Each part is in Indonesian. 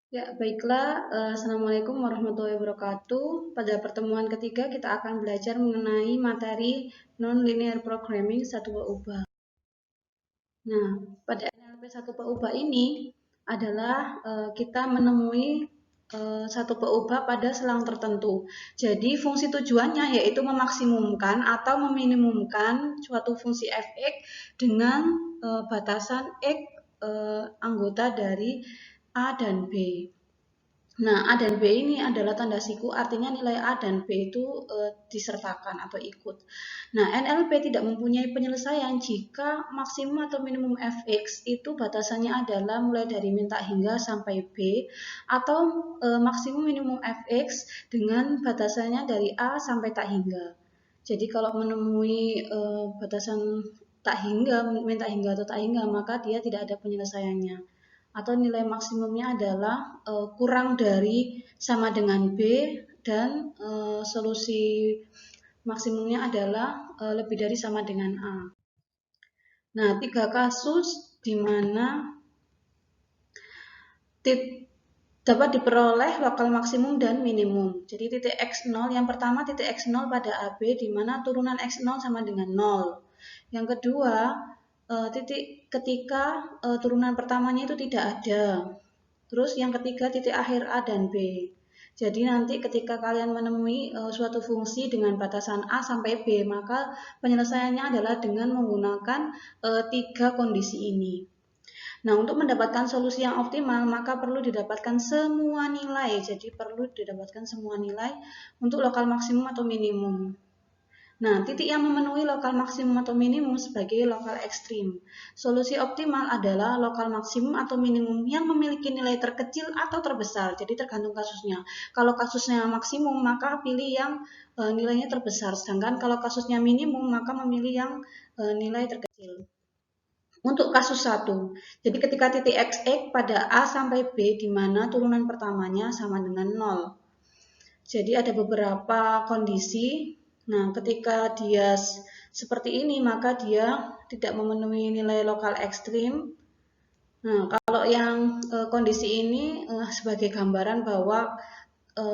Ya, baiklah. Assalamualaikum warahmatullahi wabarakatuh. Pada pertemuan ketiga, kita akan belajar mengenai materi non-linear programming satu berubah. Nah, pada NLP satu berubah ini adalah kita menemui satu berubah pada selang tertentu. Jadi, fungsi tujuannya yaitu memaksimumkan atau meminimumkan suatu fungsi f(x) dengan batasan x anggota dari A dan B. Nah, A dan B ini adalah tanda siku, artinya nilai A dan B itu disertakan atau ikut. Nah, NLP tidak mempunyai penyelesaian jika maksimum atau minimum fx itu batasannya adalah mulai dari min tak hingga sampai B, atau maksimum minimum fx dengan batasannya dari A sampai tak hingga. Jadi kalau menemui batasan tak hingga, min tak hingga atau tak hingga, maka dia tidak ada penyelesaiannya, atau nilai maksimumnya adalah kurang dari sama dengan B, dan solusi maksimumnya adalah lebih dari sama dengan A. Nah, 3 kasus di mana dapat diperoleh lokal maksimum dan minimum. Jadi titik x0, yang pertama titik x0 pada AB di mana turunan x0 sama dengan 0. Yang kedua, titik ketika turunan pertamanya itu tidak ada. Terus yang ketiga titik akhir A dan B. Jadi nanti ketika kalian menemui suatu fungsi dengan batasan A sampai B, maka penyelesaiannya adalah dengan menggunakan 3 kondisi ini. Nah, untuk mendapatkan solusi yang optimal, maka perlu didapatkan semua nilai. Jadi perlu didapatkan semua nilai untuk lokal maksimum atau minimum. Nah, titik yang memenuhi lokal maksimum atau minimum sebagai lokal ekstrim. Solusi optimal adalah lokal maksimum atau minimum yang memiliki nilai terkecil atau terbesar. Jadi tergantung kasusnya. Kalau kasusnya maksimum, maka pilih yang nilainya terbesar. Sedangkan kalau kasusnya minimum, maka memilih yang nilai terkecil. Untuk kasus 1, jadi ketika titik x(x) pada A sampai B di mana turunan pertamanya sama dengan 0. Jadi ada beberapa kondisi. Nah, ketika dia seperti ini, maka dia tidak memenuhi nilai lokal ekstrim. Nah, kalau yang kondisi ini sebagai gambaran bahwa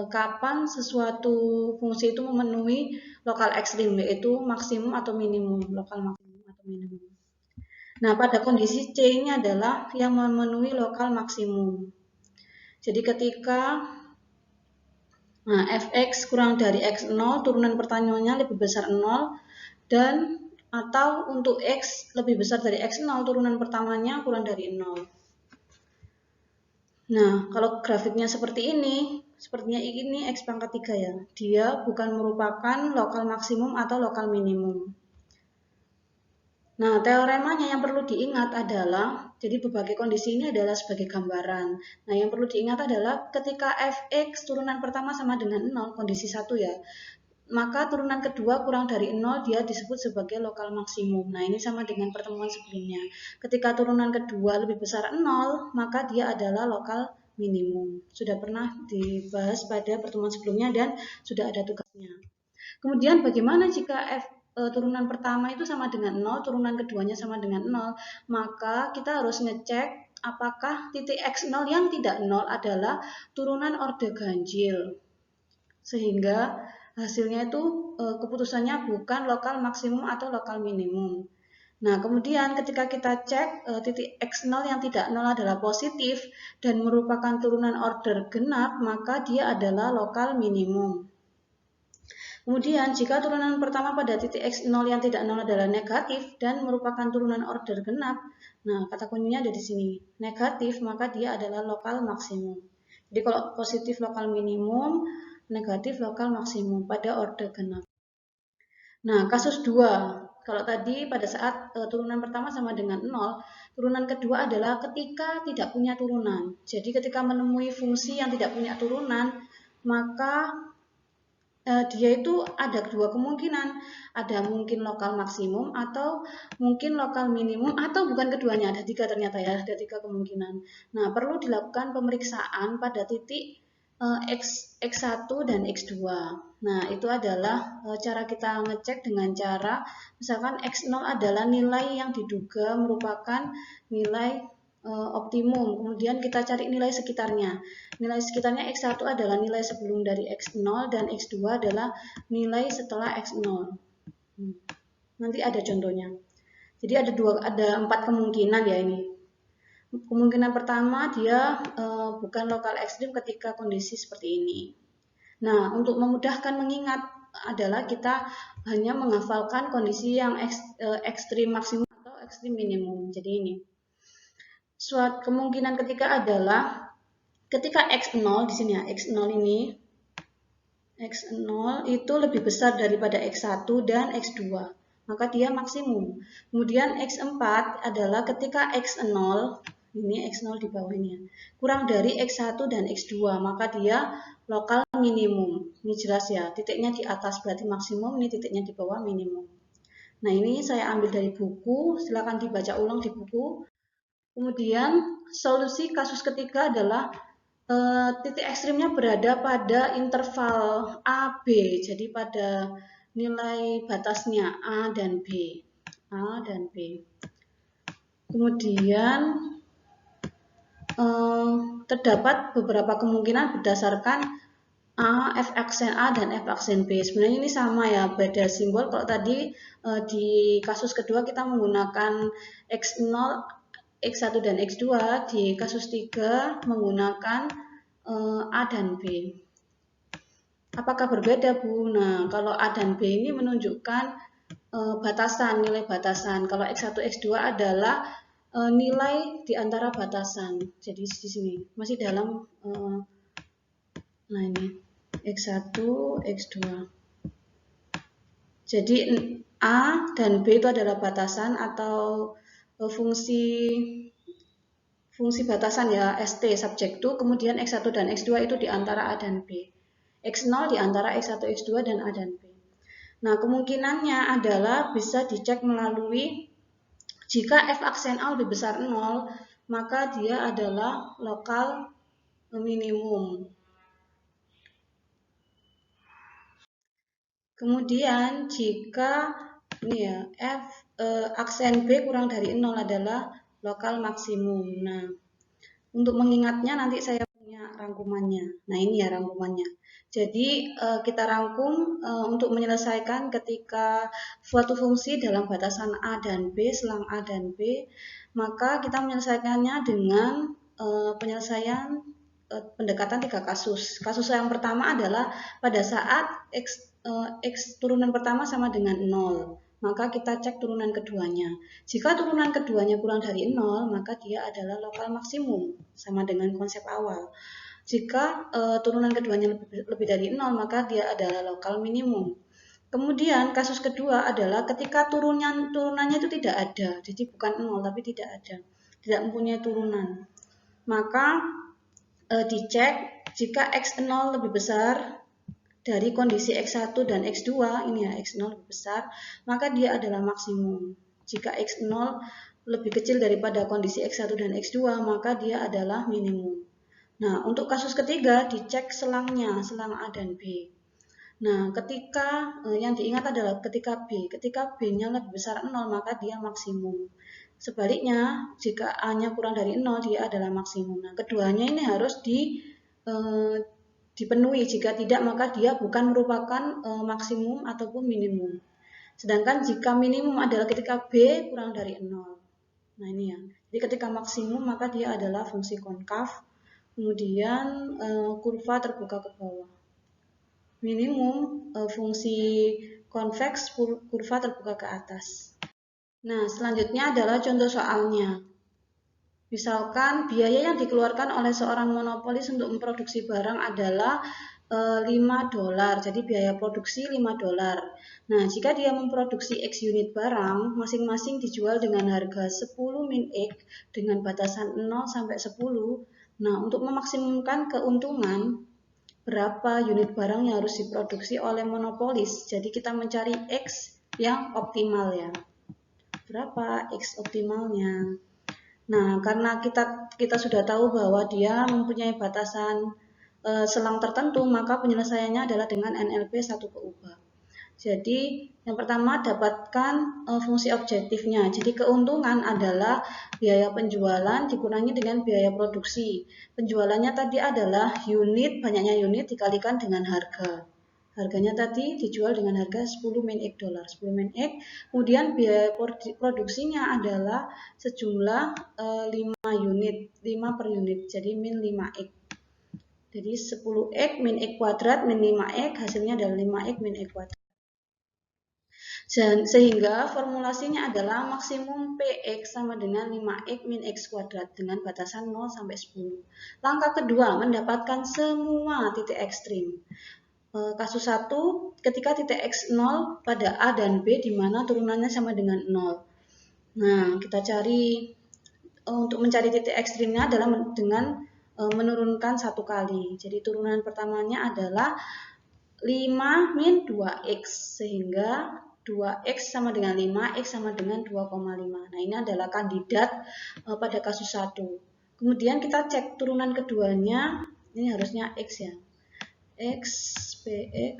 kapan sesuatu fungsi itu memenuhi lokal ekstrim, yaitu maksimum atau minimum, lokal maksimum atau minimum. Nah, pada kondisi C ini adalah yang memenuhi lokal maksimum. Jadi ketika fx kurang dari x0, turunan pertanyaannya lebih besar 0, dan atau untuk x lebih besar dari x0, turunan pertamanya kurang dari 0. Nah, kalau grafiknya seperti ini, sepertinya ini x pangkat 3 ya. Dia bukan merupakan lokal maksimum atau lokal minimum. Nah, teoremanya yang perlu diingat adalah, jadi berbagai kondisi ini adalah sebagai gambaran. Nah, yang perlu diingat adalah ketika fx turunan pertama sama dengan 0, kondisi 1 ya, maka turunan kedua kurang dari 0, dia disebut sebagai lokal maksimum. Nah, ini sama dengan pertemuan sebelumnya. Ketika turunan kedua lebih besar 0, maka dia adalah lokal minimum. Sudah pernah dibahas pada pertemuan sebelumnya dan sudah ada tugasnya. Kemudian bagaimana jika turunan pertama itu sama dengan 0, turunan keduanya sama dengan 0, maka kita harus ngecek apakah titik x0 yang tidak 0 adalah turunan orde ganjil. Sehingga hasilnya itu keputusannya bukan lokal maksimum atau lokal minimum. Nah, kemudian ketika kita cek titik x0 yang tidak 0 adalah positif dan merupakan turunan order genap, maka dia adalah lokal minimum. Kemudian, jika turunan pertama pada titik x0 yang tidak 0 adalah negatif dan merupakan turunan order genap, nah kata kuncinya ada di sini, negatif, maka dia adalah lokal maksimum. Jadi kalau positif lokal minimum, negatif lokal maksimum pada order genap. Nah, kasus 2, kalau tadi pada saat turunan pertama sama dengan 0, turunan kedua adalah ketika tidak punya turunan. Jadi ketika menemui fungsi yang tidak punya turunan, maka dia itu ada dua kemungkinan, ada mungkin lokal maksimum atau mungkin lokal minimum, atau bukan keduanya, ada 3 ternyata ya, ada 3 kemungkinan. Nah, perlu dilakukan pemeriksaan pada titik x1 dan x2. Nah, itu adalah cara kita ngecek dengan cara misalkan x0 adalah nilai yang diduga merupakan nilai optimum. Kemudian kita cari nilai sekitarnya. Nilai sekitarnya X1 adalah nilai sebelum dari X0 dan X2 adalah nilai setelah X0. Nanti ada contohnya. Jadi ada 4 kemungkinan ya ini. Kemungkinan pertama dia bukan lokal ekstrim ketika kondisi seperti ini. Nah, untuk memudahkan mengingat adalah kita hanya menghafalkan kondisi yang ekstrim maksimum atau ekstrim minimum. Jadi ini. Suatu kemungkinan ketiga adalah ketika X0 di sini ya, X0 ini X0 itu lebih besar daripada X1 dan X2, maka dia maksimum. Kemudian X4 adalah ketika X0, ini X0 di bawahnya, kurang dari X1 dan X2, maka dia lokal minimum. Ini jelas ya, titiknya di atas berarti maksimum, ini titiknya di bawah minimum. Nah, ini saya ambil dari buku, silakan dibaca ulang di buku. Kemudian solusi kasus ketiga adalah titik ekstrimnya berada pada interval A, B, jadi pada nilai batasnya A dan B. A dan B. Kemudian terdapat beberapa kemungkinan berdasarkan A, F aksen A dan F aksen B. Sebenarnya ini sama ya, beda simbol. Kalau tadi di kasus kedua kita menggunakan X0, X1 dan X2, di kasus 3 menggunakan A dan B. Apakah berbeda, Bu? Nah, kalau A dan B ini menunjukkan batasan, nilai batasan. Kalau X1, X2 adalah nilai di antara batasan. Jadi di sini masih dalam nah ini X1, X2. Jadi A dan B itu adalah batasan atau fungsi batasan ya, ST subject to, kemudian X1 dan X2 itu di antara A dan B. X0 di antara X1, X2 dan A dan B. Nah, kemungkinannya adalah bisa dicek melalui jika F aksen A lebih besar 0, maka dia adalah lokal minimum. Kemudian jika ini ya, aksen B kurang dari 0 adalah lokal maksimum. Nah, untuk mengingatnya nanti saya punya rangkumannya. Nah, ini ya rangkumannya. Jadi kita rangkum untuk menyelesaikan ketika suatu fungsi dalam batasan A dan B, selang A dan B, maka kita menyelesaikannya dengan penyelesaian pendekatan 3 kasus. Kasus yang pertama adalah pada saat X turunan pertama sama dengan 0. Maka kita cek turunan keduanya. Jika turunan keduanya kurang dari 0, maka dia adalah lokal maksimum, sama dengan konsep awal. Jika turunan keduanya lebih dari 0, maka dia adalah lokal minimum. Kemudian kasus kedua adalah ketika turunannya itu tidak ada, jadi bukan 0 tapi tidak ada, tidak mempunyai turunan. Maka dicek jika X0 lebih besar dari kondisi X1 dan X2, ini ya X0 lebih besar, maka dia adalah maksimum. Jika X0 lebih kecil daripada kondisi X1 dan X2, maka dia adalah minimum. Nah, untuk kasus ketiga dicek selangnya, selang A dan B. Nah, ketika yang diingat adalah ketika B-nya lebih besar 0, maka dia maksimum. Sebaliknya, jika A-nya kurang dari 0, dia adalah maksimum. Nah, keduanya ini harus dipenuhi. Jika tidak, maka dia bukan merupakan maksimum ataupun minimum. Sedangkan jika minimum adalah ketika B kurang dari 0. Nah, ini ya. Jadi ketika maksimum maka dia adalah fungsi konkav, kemudian kurva terbuka ke bawah. Minimum fungsi konveks, kurva terbuka ke atas. Nah, selanjutnya adalah contoh soalnya. Misalkan biaya yang dikeluarkan oleh seorang monopolis untuk memproduksi barang adalah $5. Jadi biaya produksi $5. Nah, jika dia memproduksi X unit barang, masing-masing dijual dengan harga 10 min X dengan batasan 0 sampai 10. Nah, untuk memaksimumkan keuntungan, berapa unit barang yang harus diproduksi oleh monopolis? Jadi kita mencari X yang optimal ya. Berapa X optimalnya? Nah, karena kita sudah tahu bahwa dia mempunyai batasan selang tertentu, maka penyelesaiannya adalah dengan NLP 1 ke ubah. Jadi yang pertama dapatkan fungsi objektifnya. Jadi keuntungan adalah biaya penjualan dikurangi dengan biaya produksi. Penjualannya tadi adalah banyaknya unit dikalikan dengan harga. Harganya tadi dijual dengan harga 10 min X dolar, 10 min X. Kemudian biaya produksinya adalah sejumlah 5 unit, 5 per unit. Jadi min 5 X. Jadi 10 X min X kuadrat min 5 X hasilnya adalah 5 X min X kuadrat. Sehingga formulasinya adalah maksimum Px sama dengan 5x min x kuadrat dengan batasan 0 sampai 10. Langkah kedua, mendapatkan semua titik ekstrim. Kasus 1, ketika titik x 0 pada A dan B di mana turunannya sama dengan 0. Nah, kita cari untuk mencari titik ekstrimnya adalah dengan menurunkan satu kali. Jadi turunan pertamanya adalah 5 min 2x, sehingga 2x sama dengan 5, x sama dengan 2,5. Nah, ini adalah kandidat pada kasus 1. Kemudian kita cek turunan keduanya, ini harusnya x ya. X, px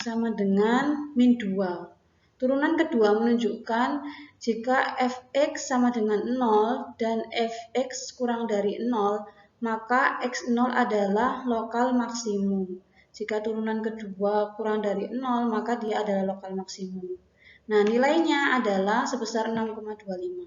sama dengan min 2. Turunan kedua menunjukkan jika fx sama dengan 0 dan fx kurang dari 0, maka x0 adalah lokal maksimum. Jika turunan kedua kurang dari 0, maka dia adalah lokal maksimum. Nah, nilainya adalah sebesar 6,25.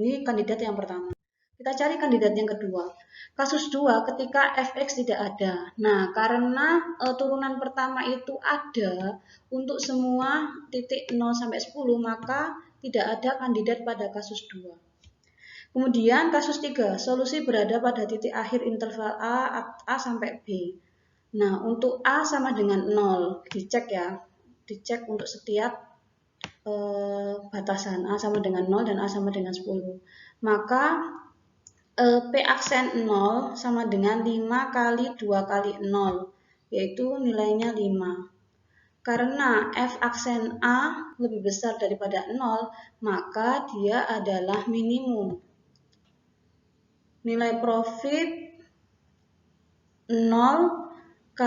Ini kandidat yang pertama. Kita cari kandidat yang kedua. Kasus 2 ketika fx tidak ada. Nah, karena turunan pertama itu ada untuk semua titik 0 sampai 10, maka tidak ada kandidat pada kasus 2. Kemudian kasus 3, solusi berada pada titik akhir interval A sampai B. Nah, untuk A sama dengan 0, dicek ya. Dicek untuk setiap batasan A sama dengan 0 dan A sama dengan 10. Maka P aksen 0 sama dengan 5 kali 2 kali 0, yaitu nilainya 5. Karena F aksen A lebih besar daripada 0, maka dia adalah minimum. Nilai profit 5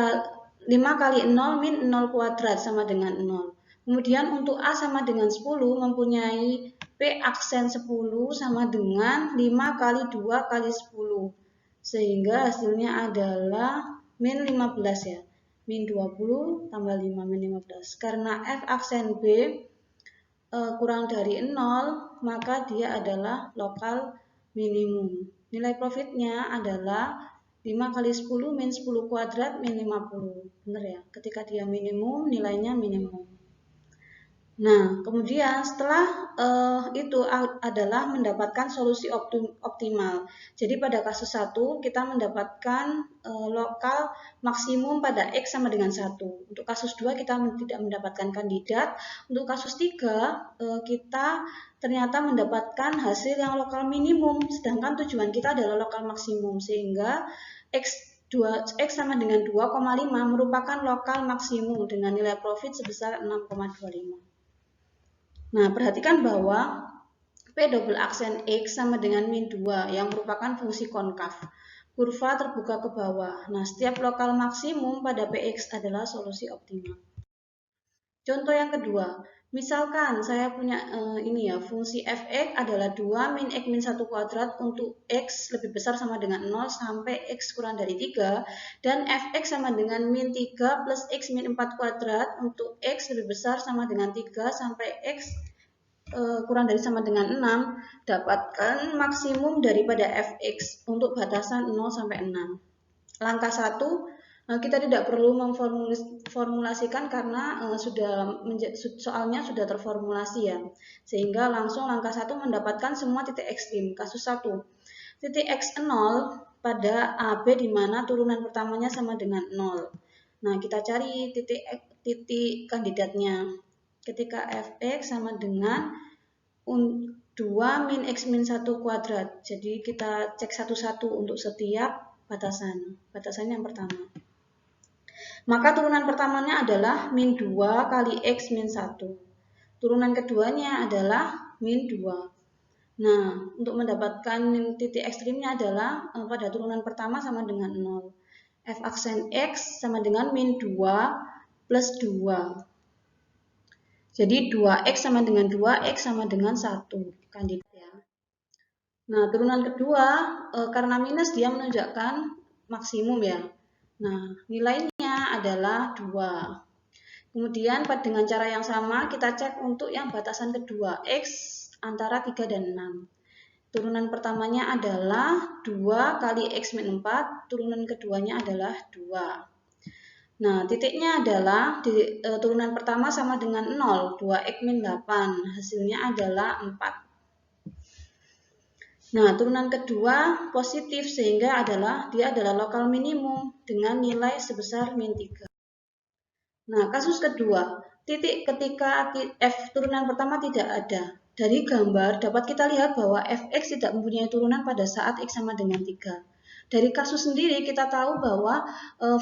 kali 0 min 0 kuadrat sama dengan 0. Kemudian untuk A sama dengan 10 mempunyai P aksen 10 sama dengan 5 kali 2 kali 10. Sehingga hasilnya adalah min 15 ya. Min 20 tambah 5 min 15. Karena F aksen B kurang dari 0, maka dia adalah lokal minimum. Nilai profitnya adalah 5 kali 10 min 10 kuadrat min 50. Benar ya? Ketika dia minimum, nilainya minimum. Nah, kemudian setelah itu adalah mendapatkan solusi optimal. Jadi pada kasus 1 kita mendapatkan lokal maksimum pada X sama dengan 1. Untuk kasus 2 kita tidak mendapatkan kandidat. Untuk kasus 3 kita ternyata mendapatkan hasil yang lokal minimum, sedangkan tujuan kita adalah lokal maksimum, sehingga X sama dengan 2,5 merupakan lokal maksimum dengan nilai profit sebesar 6,25. Nah, perhatikan bahwa P double aksen X sama dengan min 2 yang merupakan fungsi konkav. Kurva terbuka ke bawah. Nah, setiap lokal maksimum pada Px adalah solusi optimal. Contoh yang kedua, misalkan saya punya ini ya, fungsi fx adalah 2 min x min 1 kuadrat untuk x lebih besar sama dengan 0 sampai x kurang dari 3, dan fx sama dengan min 3 plus x min 4 kuadrat untuk x lebih besar sama dengan 3 sampai x kurang dari sama dengan 6. Dapatkan maksimum daripada fx untuk batasan 0 sampai 6. Langkah 1, kita tidak perlu memformulasikan karena soalnya sudah terformulasi ya. Sehingga langsung langkah 1 mendapatkan semua titik ekstrim. Kasus 1, titik x0 pada AB di mana turunan pertamanya sama dengan 0. Nah, kita cari titik kandidatnya. Ketika fx sama dengan 2 min x min 1 kuadrat. Jadi kita cek satu-satu untuk setiap batasan. Batasan yang pertama. Maka turunan pertamanya adalah min 2 kali x min 1. Turunan keduanya adalah min 2. Nah, untuk mendapatkan titik ekstrimnya adalah pada turunan pertama sama dengan 0. F aksen x sama dengan min 2 plus 2. Jadi 2X sama dengan 2, X sama dengan 1 kandidat ya. Nah, turunan kedua, karena minus dia menunjukkan maksimum ya. Nah, nilainya adalah 2. Kemudian dengan cara yang sama kita cek untuk yang batasan kedua, X antara 3 dan 6. Turunan pertamanya adalah 2 kali X min 4, turunan keduanya adalah 2. Nah, titiknya adalah turunan pertama sama dengan 0, 2x min 8, hasilnya adalah 4. Nah, turunan kedua positif sehingga dia adalah lokal minimum dengan nilai sebesar min 3. Nah, kasus kedua, titik ketika f turunan pertama tidak ada. Dari gambar dapat kita lihat bahwa fx tidak mempunyai turunan pada saat x sama dengan 3. Dari kasus sendiri kita tahu bahwa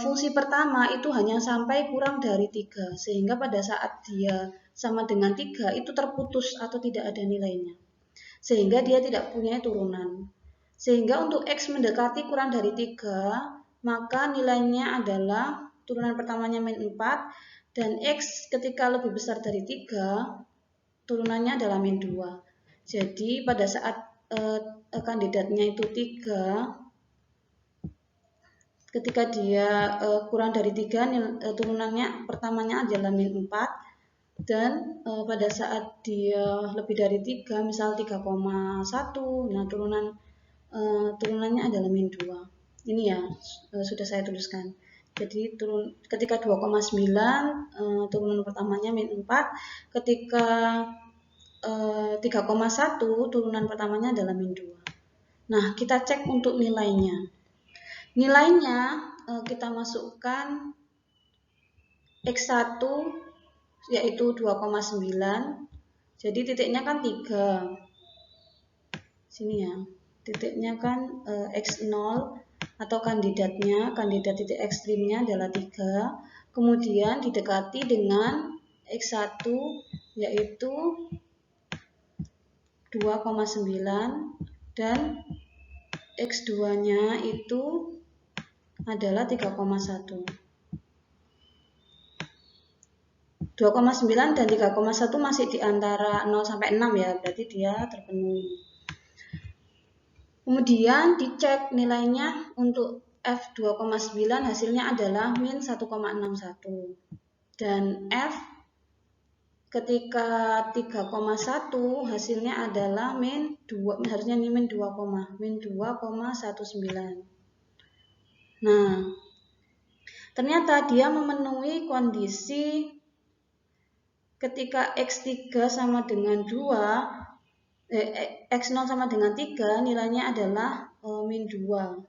fungsi pertama itu hanya sampai kurang dari 3, sehingga pada saat dia sama dengan 3 itu terputus atau tidak ada nilainya. Sehingga dia tidak punya turunan. Sehingga untuk X mendekati kurang dari 3, maka nilainya adalah turunan pertamanya min 4, dan X ketika lebih besar dari 3, turunannya adalah min 2. Jadi pada saat kandidatnya itu 3, ketika dia kurang dari 3, turunannya pertamanya adalah min 4, dan pada saat dia lebih dari 3, misal 3,1, nah turunannya adalah min 2. Ini ya sudah saya tuliskan. Jadi ketika 2,9 turunan pertamanya min 4, ketika 3,1 turunan pertamanya adalah min 2. Nah, kita cek untuk nilainya. Nilainya kita masukkan X1 yaitu 2,9. Jadi titiknya kan 3. Sini ya. Titiknya kan X0 atau kandidat titik ekstrimnya adalah 3. Kemudian didekati dengan X1 yaitu 2,9 dan X2-nya itu adalah 3,1. 2,9 dan 3,1 masih di antara 0 sampai 6 ya, berarti dia terpenuhi. Kemudian dicek nilainya untuk F2,9 hasilnya adalah min 1,61. Dan F ketika 3,1 hasilnya adalah min 2, harusnya min 2,19. Nah, ternyata dia memenuhi kondisi ketika X3 sama dengan 2, X0 sama dengan 3, nilainya adalah min 2.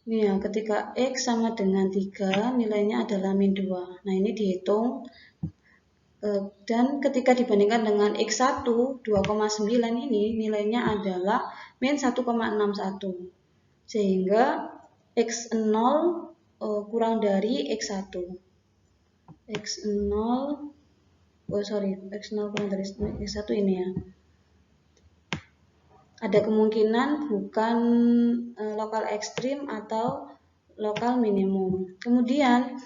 Ini ya, ketika X sama dengan 3, nilainya adalah min 2. Nah, ini dihitung. Dan ketika dibandingkan dengan X1, 2,9 ini nilainya adalah min 1,61. Sehingga X0 kurang dari X1. X0 kurang dari X1 ini ya. Ada kemungkinan bukan lokal ekstrim atau lokal minimum. Kemudian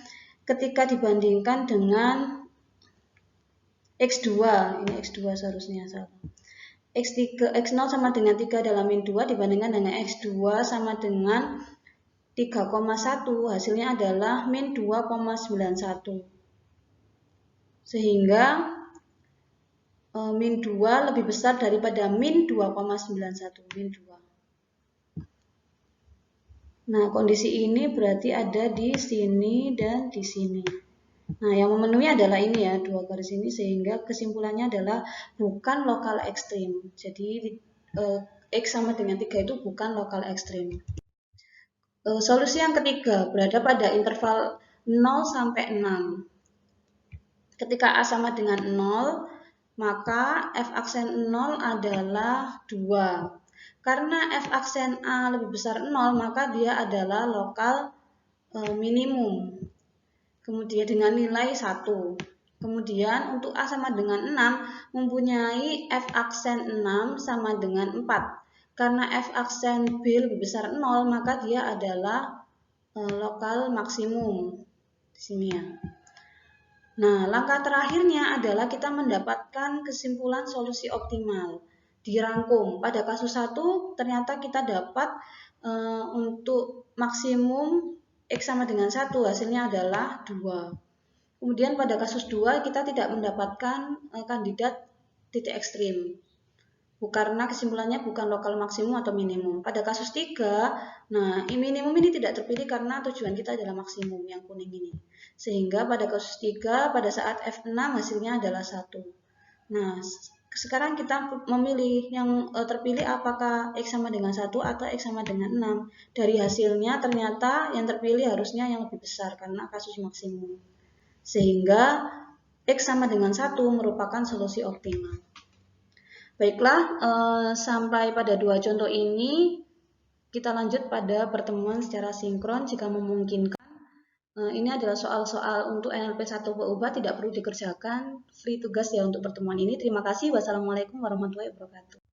ketika dibandingkan dengan X2, ini X2 seharusnya salah. X0 sama dengan 3 adalah min 2 dibandingkan dengan X2 sama dengan 3,1, hasilnya adalah min 2,91. Sehingga min 2 lebih besar daripada min 2,91, min 2. Nah, kondisi ini berarti ada di sini dan di sini. Nah, yang memenuhi adalah ini ya, 2 garis ini, sehingga kesimpulannya adalah bukan lokal ekstrim. Jadi X sama dengan 3 itu bukan lokal ekstrim. Solusi yang ketiga berada pada interval 0 sampai 6. Ketika A sama dengan 0, maka F aksen 0 adalah 2. Karena F aksen A lebih besar 0, maka dia adalah lokal minimum. Kemudian dengan nilai 1. Kemudian untuk A sama dengan 6, mempunyai F aksen 6 sama dengan 4. Karena F aksen B lebih besar 0, maka dia adalah lokal maksimum. Di sini ya. Nah, langkah terakhirnya adalah kita mendapatkan kesimpulan solusi optimal. Dirangkum. Pada kasus 1 ternyata kita dapat untuk maksimum X sama dengan 1 hasilnya adalah 2. Kemudian pada kasus 2 kita tidak mendapatkan kandidat titik ekstrim. Karena kesimpulannya bukan lokal maksimum atau minimum. Pada kasus 3, nah minimum ini tidak terpilih karena tujuan kita adalah maksimum yang kuning ini. Sehingga pada kasus 3 pada saat F6 hasilnya adalah 1. Nah, sekarang kita memilih yang terpilih apakah X sama dengan 1 atau X sama dengan 6. Dari hasilnya ternyata yang terpilih harusnya yang lebih besar karena kasus maksimum. Sehingga X sama dengan 1 merupakan solusi optimal. Baiklah, sampai pada 2 contoh ini kita lanjut pada pertemuan secara sinkron jika memungkinkan. Ini adalah soal-soal untuk NLP 1 PUBA, tidak perlu dikerjakan, free tugas ya untuk pertemuan ini. Terima kasih. Wassalamualaikum warahmatullahi wabarakatuh.